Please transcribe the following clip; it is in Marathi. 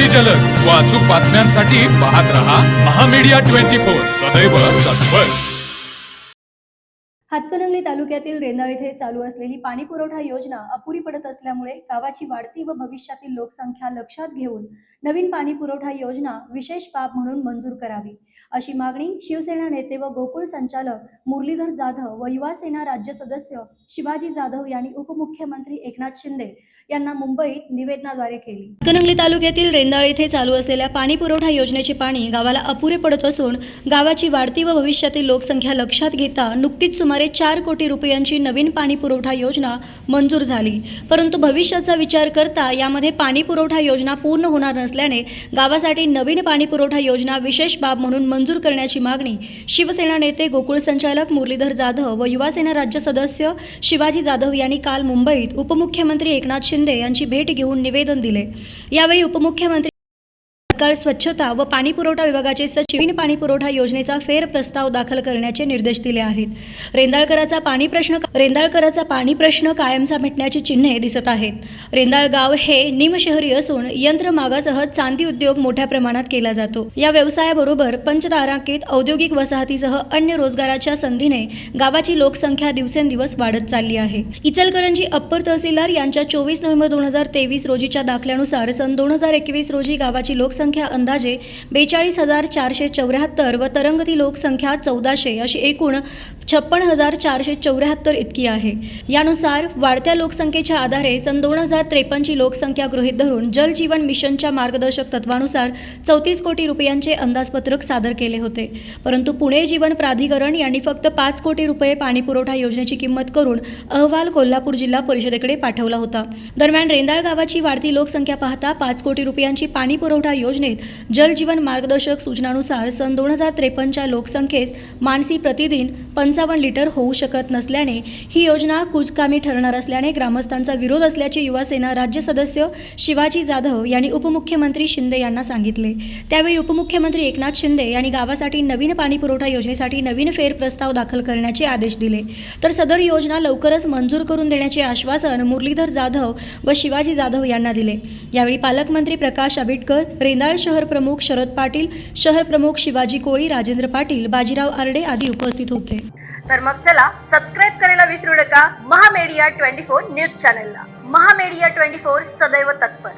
अगदी जलद व अचूक बातम्यांसाठी पाहत रहा महामीडिया 24 सदैव तत्पर। हातकणंगले तालुक्यातील रेंदाळ येथे चालू असलेली पाणी पुरवठा योजना अपुरी पडत असल्यामुळे गावाची वाढती व भविष्यातील लोकसंख्या लक्षात घेऊन नवीन पाणी पुरवठा योजना विशेष बाब म्हणून मंजूर करावी अशी मागणी शिवसेना नेते व गोकुळ संचालक मुरलीधर जाधव व युवा सेना राज्य सदस्य शिवाजी जाधव यांनी उपमुख्यमंत्री एकनाथ शिंदे यांना मुंबईत निवेदनाद्वारे केली। हातकणंगले तालुक्यातील रेंदाळ येथे चालू असलेल्या पाणी पुरवठा योजनेचे पाणी गावाला अपुरे पडत असून गावाची वाढती व भविष्यातील लोकसंख्या लक्षात घेता नुकतीच सुमारे 4 कोटी रुपयांची नवीन पाणी पुरवठा योजना मंजूर झाली, परंतु भविष्याचा विचार करता यामध्ये पाणी पुरवठा योजना पूर्ण होणार नसल्याने गावासाठी नवीन पाणी पुरवठा योजना विशेष बाब म्हणून मंजूर करण्याची मागणी शिवसेना नेते गोकुळ संचालक मुरलीधर जाधव व युवा सेना राज्य सदस्य शिवाजी जाधव यांनी काल मुंबईत उपमुख्यमंत्री एकनाथ शिंदे यांची भेट घेऊन निवेदन दिले। यावेळी उपमुख्यमंत्री स्वच्छता व पाणी पुरवठा विभागाचे सचिव पाणी पुरवठा योजनेचा फेर प्रस्ताव दाखल करण्याचे निर्देश दिले आहेत। रेंदाळकराचा पाणी प्रश्न कायमचा मिटण्याची चिन्हे दिसत आहेत। रेंदाळ गाव हे निमशहरी असून यंत्रमागासह चांदी उद्योग मोठ्या प्रमाणात केला जातो। या व्यवसायाबरोबर पंचतारांकित औद्योगिक वसाहतीसह अन्य रोजगाराच्या संधीने गावाची लोकसंख्या दिवसेंदिवस वाढत चालली आहे। इचलकरंजी अप्पर तहसीलदार यांच्या 24 नोव्हेंबर 2023 रोजीच्या दाखल्यानुसार सन 2021 रोजी गावाची लोकसंख्या अंदाजे 42,474 व तरंगती लोकसंख्या 1400 अशी एकूण 56,474 इतकी आहे। यानुसार वाढत्या लोकसंख्येच्या आधारे सन 2053 ची लोकसंख्या गृहीत धरून जल जीवन मिशनच्या मार्गदर्शक तत्वानुसार 34 कोटी रुपयांचे अंदाजपत्रक सादर केले होते, परंतु पुणे जीवन प्राधिकरण यांनी फक्त 5 कोटी रुपये पाणी पुरवठा योजनेची किंमत करून अहवाल कोल्हापूर जिल्हा परिषदेकडे पाठवला होता। दरम्यान रेंदाळ गावाची वाढती लोकसंख्या पाहता 5 कोटी रुपयांची पाणी पुरवठा योजनेत जल जीवन मार्गदर्शक सूचनानुसार सन 2053 च्या लोकसंख्येस मानसी प्रतिदिन 55 लिटर होऊ शकत नसल्याने ही योजना कुचकामी ठरणार असल्याने ग्रामस्थांचा विरोध असल्याचे युवा सेना राज्य सदस्य शिवाजी जाधव यांनी उपमुख्यमंत्री शिंदे यांना सांगितले। त्यावेळी उपमुख्यमंत्री एकनाथ शिंदे यांनी गावासाठी नवीन पाणी पुरवठा योजनेसाठी नवीन फेर प्रस्ताव दाखल करण्याचे आदेश दिले, तर सदर योजना लवकरच मंजूर करून देण्याचे आश्वासन मुरलीधर जाधव व शिवाजी जाधव यांना दिले। यावेळी पालकमंत्री प्रकाश आबिटकर, रेंदाळ शहर प्रमुख शरद पाटील, शहर प्रमुख शिवाजी कोळी, राजेंद्र पाटील, बाजीराव आरडे आदी उपस्थित होते। तर मग चला सबस्क्राइब करायला विसरू नका महामीडिया 24 न्यूज चॅनलला। महामीडिया 24 सदैव तत्पर।